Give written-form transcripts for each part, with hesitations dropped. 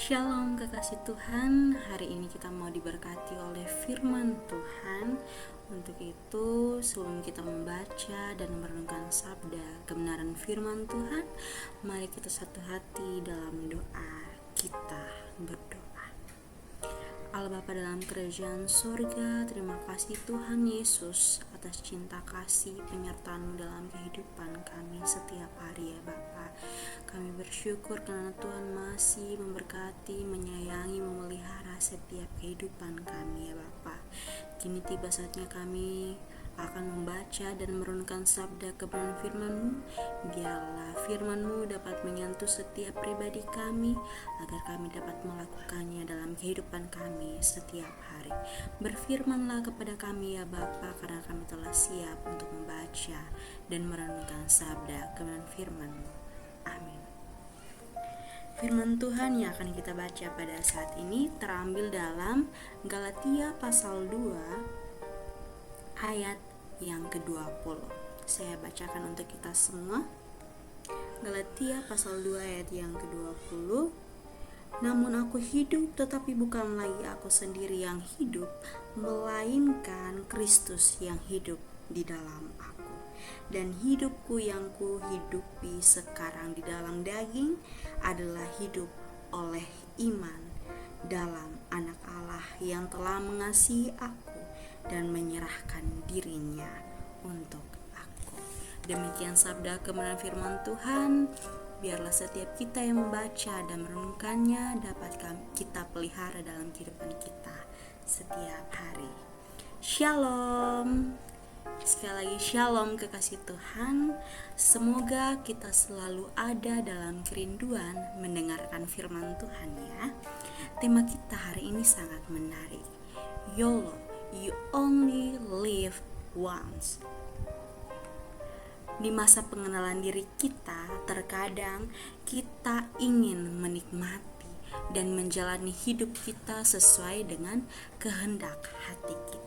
Shalom kekasih Tuhan, hari ini kita mau diberkati oleh firman Tuhan. Untuk itu sebelum kita membaca dan merenungkan sabda kebenaran firman Tuhan, mari kita satu hati dalam doa. Kita berdoa. Allah Bapa dalam kerajaan surga, terima kasih Tuhan Yesus atas cinta kasih penyertaan-Mu dalam kehidupan kami setiap hari ya Bapa. Kami bersyukur karena Tuhan masih memberkati, menyayangi, memelihara setiap kehidupan kami ya Bapa. Kini tiba saatnya kami akan membaca dan merenungkan sabda kebenaran firman-Mu. Biarlah firman-Mu dapat menyentuh setiap pribadi kami, agar kami dapat melakukannya dalam kehidupan kami setiap hari. Berfirmanlah kepada kami ya Bapa, karena kami telah siap untuk membaca dan merenungkan sabda kebenaran firman-Mu. Amin. Firman Tuhan yang akan kita baca pada saat ini terambil dalam Galatia pasal 2 ayat yang ke-20. Saya bacakan untuk kita semua. Galatia pasal 2 ayat yang ke-20. Namun aku hidup, tetapi bukan lagi aku sendiri yang hidup, melainkan Kristus yang hidup di dalam aku. Dan hidupku yang kuhidupi sekarang di dalam daging adalah hidup oleh iman dalam Anak Allah yang telah mengasihi aku dan menyerahkan dirinya untuk aku. Demikian sabda kebenaran firman Tuhan. Biarlah setiap kita yang membaca dan merenungkannya dapat kita pelihara dalam kehidupan kita setiap hari. Shalom. Sekali lagi shalom kekasih Tuhan. Semoga kita selalu ada dalam kerinduan mendengarkan firman Tuhan ya. Tema kita hari ini sangat menarik. YOLO, you only live once. Di masa pengenalan diri kita, terkadang kita ingin menikmati dan menjalani hidup kita sesuai dengan kehendak hati kita.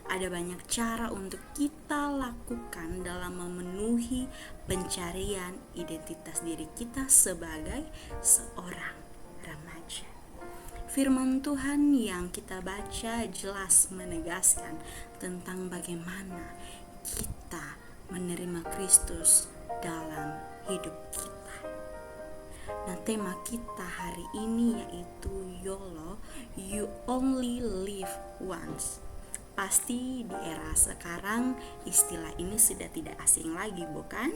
Ada banyak cara untuk kita lakukan dalam memenuhi pencarian identitas diri kita sebagai seorang remaja. Firman Tuhan yang kita baca jelas menegaskan tentang bagaimana kita menerima Kristus dalam hidup kita. Nah, tema kita hari ini yaitu YOLO, you only live once. Pasti di era sekarang istilah ini sudah tidak asing lagi, bukan?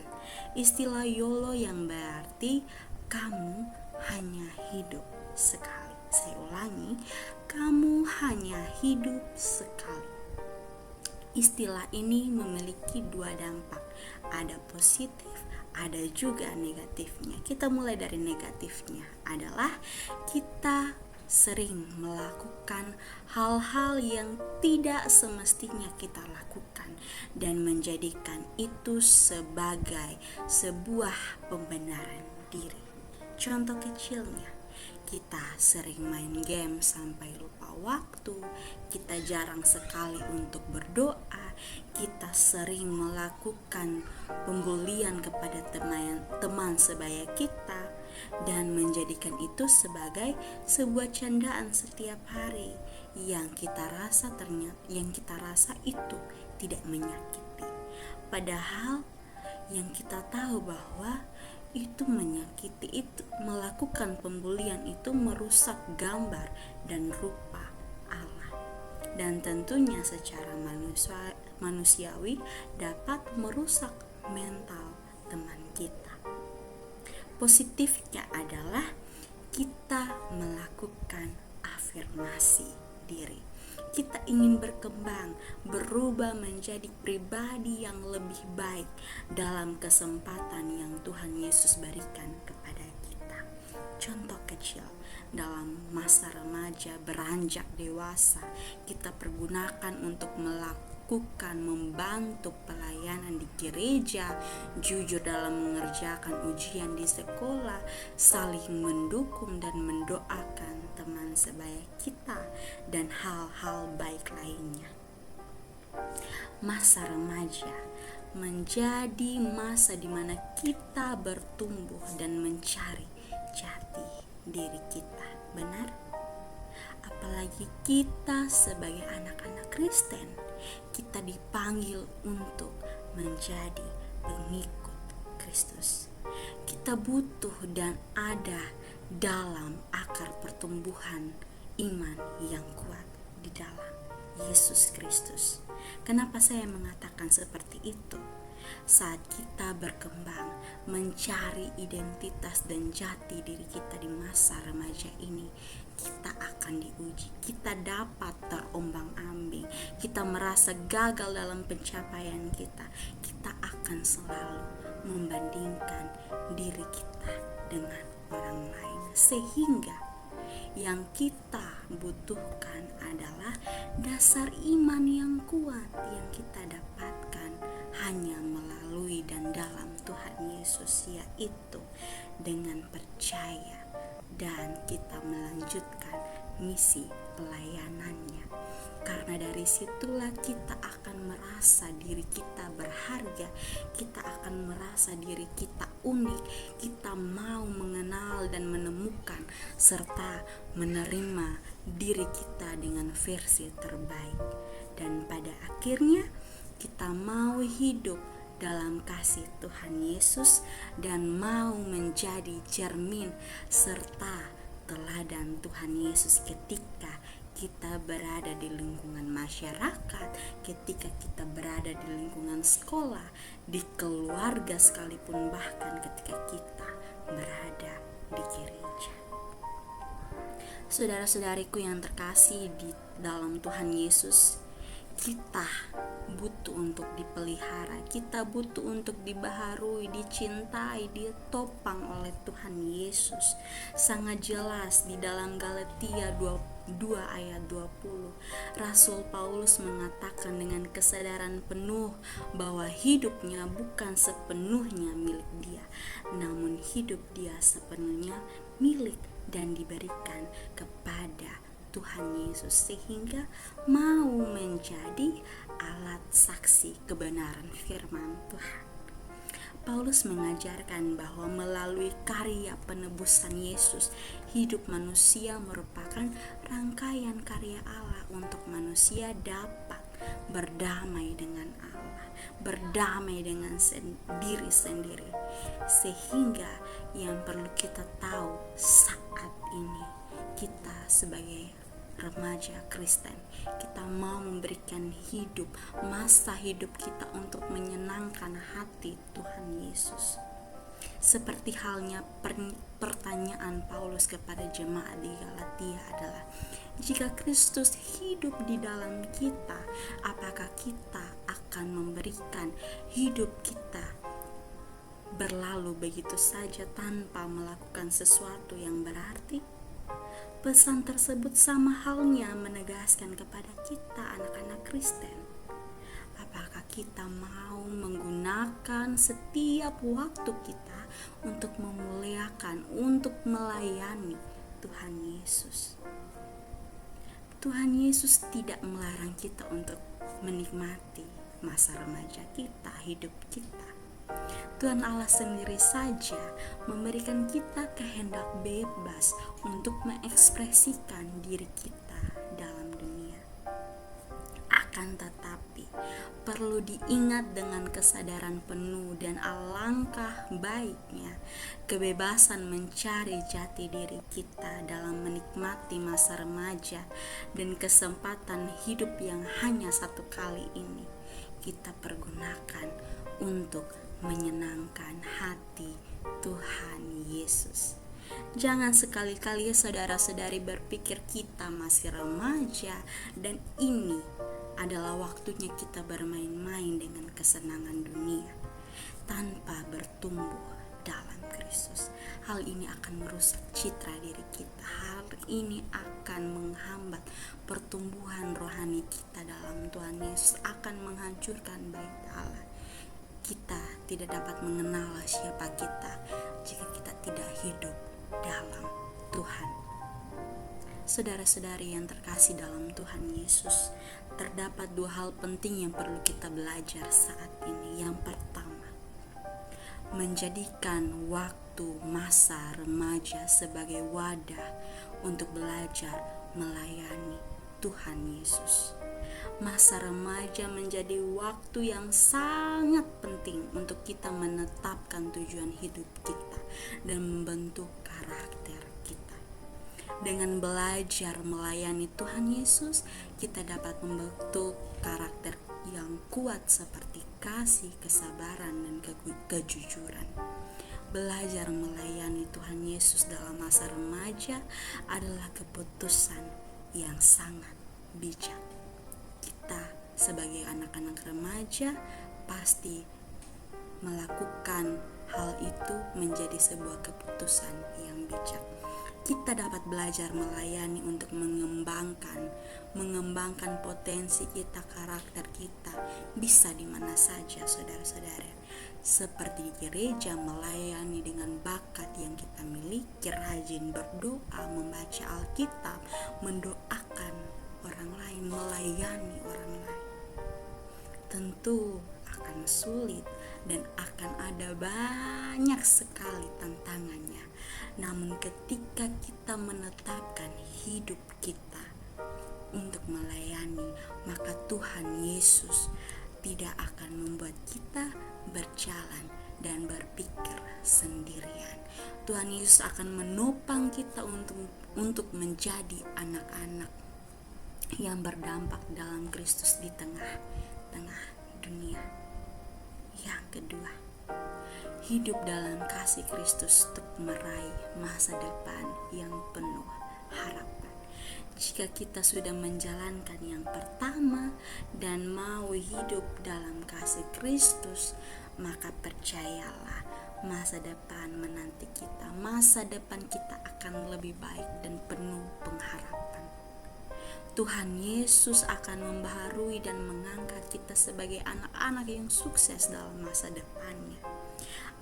Istilah YOLO yang berarti kamu hanya hidup sekali. Saya ulangi, kamu hanya hidup sekali. Istilah ini memiliki dua dampak, ada positif, ada juga negatifnya. Kita mulai dari negatifnya, adalah kita sering melakukan hal-hal yang tidak semestinya kita lakukan dan menjadikan itu sebagai sebuah pembenaran diri. Contoh kecilnya, kita sering main game sampai lupa waktu, kita jarang sekali untuk berdoa, kita sering melakukan pembulian kepada teman sebaya kita, dan menjadikan itu sebagai sebuah candaan setiap hari yang kita rasa itu tidak menyakiti. Padahal yang kita tahu bahwa itu menyakiti, itu melakukan pembulian itu merusak gambar dan rupa Allah, dan tentunya secara manusiawi dapat merusak mental teman kita. Positifnya adalah kita melakukan afirmasi diri. Kita ingin berkembang, berubah menjadi pribadi yang lebih baik dalam kesempatan yang Tuhan Yesus berikan kepada kita. Contoh kecil, dalam masa remaja beranjak dewasa, kita pergunakan untuk membantu pelayanan di gereja, jujur dalam mengerjakan ujian di sekolah, saling mendukung dan mendoakan teman sebaya kita, dan hal-hal baik lainnya. Masa remaja menjadi masa di mana kita bertumbuh dan mencari jati diri kita. Benar? Apalagi kita sebagai anak-anak Kristen, kita dipanggil untuk menjadi pengikut Kristus. Kita butuh dan ada dalam akar pertumbuhan iman yang kuat di dalam Yesus Kristus. Kenapa saya mengatakan seperti itu? Saat kita berkembang mencari identitas dan jati diri kita di masa remaja ini, kita akan diuji, kita dapat terombang-ambing, kita merasa gagal dalam pencapaian kita akan selalu membandingkan diri kita dengan orang lain, sehingga yang kita butuhkan adalah dasar iman yang kuat yang kita dapatkan hanya melalui dan dalam Tuhan Yesus, yaitu dengan percaya dan kita melanjutkan misi pelayanannya. Karena dari situlah kita akan merasa diri kita berharga, kita akan merasa diri kita unik, kita mau mengenal dan menemukan serta menerima diri kita dengan versi terbaik. Dan pada akhirnya kita mau hidup dalam kasih Tuhan Yesus dan mau menjadi cermin serta teladan Tuhan Yesus ketika kita berada di lingkungan masyarakat, ketika kita berada di lingkungan sekolah, di keluarga sekalipun, bahkan ketika kita berada di gereja. Saudara-saudariku yang terkasih di dalam Tuhan Yesus, kita butuh untuk dipelihara, kita butuh untuk dibaharui, dicintai, ditopang oleh Tuhan Yesus. Sangat jelas di dalam Galatia 2 ayat 20, Rasul Paulus mengatakan dengan kesadaran penuh bahwa hidupnya bukan sepenuhnya milik dia, namun hidup dia sepenuhnya milik dan diberikan kepada Tuhan Yesus, sehingga mau menjadi alat saksi kebenaran firman Tuhan. Paulus mengajarkan bahwa melalui karya penebusan Yesus, hidup manusia merupakan rangkaian karya Allah untuk manusia dapat berdamai dengan Allah, berdamai dengan diri sendiri. Sehingga yang perlu kita tahu saat ini, kita sebagai remaja Kristen, kita mau memberikan masa hidup kita untuk menyenangkan hati Tuhan Yesus. Seperti halnya pertanyaan Paulus kepada jemaat di Galatia adalah, jika Kristus hidup di dalam kita, apakah kita akan memberikan hidup kita berlalu begitu saja tanpa melakukan sesuatu yang berarti? Pesan tersebut sama halnya menegaskan kepada kita anak-anak Kristen. Apakah kita mau menggunakan setiap waktu kita untuk memuliakan, untuk melayani Tuhan Yesus? Tuhan Yesus tidak melarang kita untuk menikmati masa remaja kita, hidup kita. Tuhan Allah sendiri saja memberikan kita kehendak bebas untuk mengekspresikan diri kita dalam dunia. Akan tetapi perlu diingat dengan kesadaran penuh dan alangkah baiknya kebebasan mencari jati diri kita dalam menikmati masa remaja dan kesempatan hidup yang hanya satu kali ini kita pergunakan untuk menyenangkan hati Tuhan Yesus. Jangan sekali-kali saudara-saudari berpikir kita masih remaja dan ini adalah waktunya kita bermain-main dengan kesenangan dunia tanpa bertumbuh dalam Kristus. Hal ini akan merusak citra diri kita. Hal ini akan menghambat pertumbuhan rohani kita dalam Tuhan Yesus, akan menghancurkan bait Allah. Kita tidak dapat mengenal siapa kita jika kita tidak hidup dalam Tuhan. Saudara-saudari yang terkasih dalam Tuhan Yesus, terdapat dua hal penting yang perlu kita belajar saat ini. Yang pertama, menjadikan waktu masa remaja sebagai wadah untuk belajar melayani Tuhan Yesus. Masa remaja menjadi waktu yang sangat penting untuk kita menetapkan tujuan hidup kita dan membentuk karakter kita. Dengan belajar melayani Tuhan Yesus, kita dapat membentuk karakter yang kuat seperti kasih, kesabaran, dan kejujuran. Belajar melayani Tuhan Yesus dalam masa remaja adalah keputusan yang sangat bijak. Kita sebagai anak-anak remaja pasti melakukan hal itu menjadi sebuah keputusan yang bijak. Kita dapat belajar melayani untuk mengembangkan potensi kita, karakter kita bisa di mana saja, saudara-saudara. Seperti di gereja, melayani dengan bakat yang kita miliki, rajin berdoa, membaca Alkitab, mendoakan orang lain, melayani orang lain. Tentu akan sulit dan akan ada banyak sekali tantangannya. Namun ketika kita menetapkan hidup kita untuk melayani, maka Tuhan Yesus tidak akan membuat kita berjalan dan berpikir sendirian. Tuhan Yesus akan menopang kita untuk menjadi anak-anak yang berdampak dalam Kristus di tengah dunia. Yang kedua, hidup dalam kasih Kristus untuk meraih masa depan yang penuh harapan. Jika kita sudah menjalankan yang pertama dan mau hidup dalam kasih Kristus, maka percayalah, masa depan menanti kita. Masa depan kita akan lebih baik dan penuh pengharapan. Tuhan Yesus akan membaharui dan mengangkat kita sebagai anak-anak yang sukses dalam masa depannya.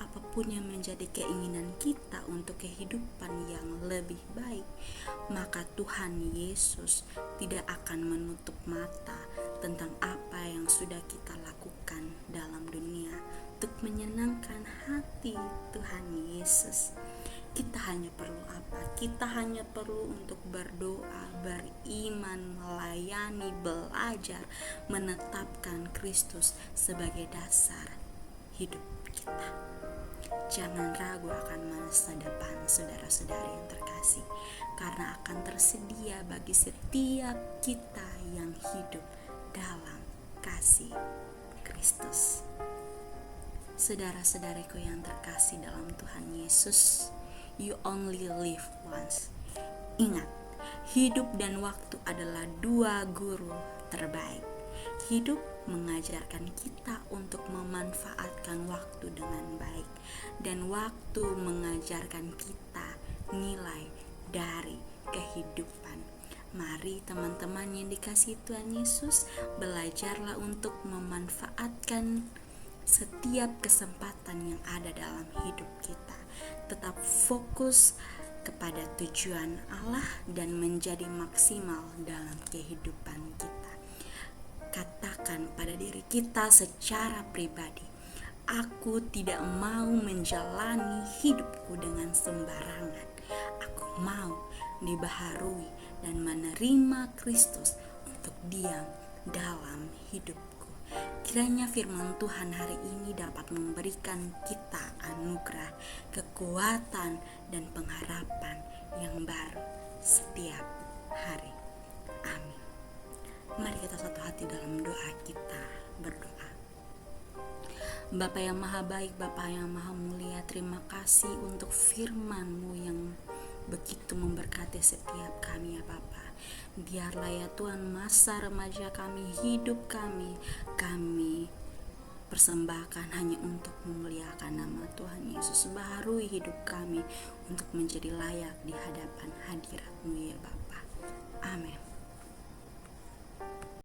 Apapun yang menjadi keinginan kita untuk kehidupan yang lebih baik, maka Tuhan Yesus tidak akan menutup mata tentang apa yang sudah kita lakukan dalam dunia untuk menyenangkan hati Tuhan Yesus. Kita hanya perlu apa? Kita hanya perlu untuk berdoa, beriman, melayani, belajar, menetapkan Kristus sebagai dasar hidup kita. Jangan ragu akan masa depan saudara-saudari yang terkasih, karena akan tersedia bagi setiap kita yang hidup dalam kasih Kristus. Saudara-saudariku yang terkasih dalam Tuhan Yesus, you only live once. Ingat, hidup dan waktu adalah dua guru terbaik. Hidup mengajarkan kita untuk memanfaatkan waktu dengan baik, dan waktu mengajarkan kita nilai dari kehidupan. Mari teman-teman yang dikasihi Tuhan Yesus, belajarlah untuk memanfaatkan setiap kesempatan yang ada dalam hidup kita. Tetap fokus kepada tujuan Allah dan menjadi maksimal dalam kehidupan kita. Katakan pada diri kita secara pribadi, aku tidak mau menjalani hidupku dengan sembarangan. Aku mau dibaharui dan menerima Kristus untuk diam dalam hidupku. Kiranya firman Tuhan hari ini dapat memberikan kita anugerah, kekuatan, dan pengharapan yang baru setiap hari. Amin. Mari kita satu hati dalam doa, kita berdoa. Bapa yang maha baik, Bapa yang maha mulia, terima kasih untuk firman-Mu yang begitu memberkati setiap kami ya Bapa. Biarlah ya Tuhan masa remaja kami, hidup kami persembahkan hanya untuk memuliakan nama Tuhan Yesus. Baharui hidup kami untuk menjadi layak di hadapan hadirat-Mu ya Bapa. Amin.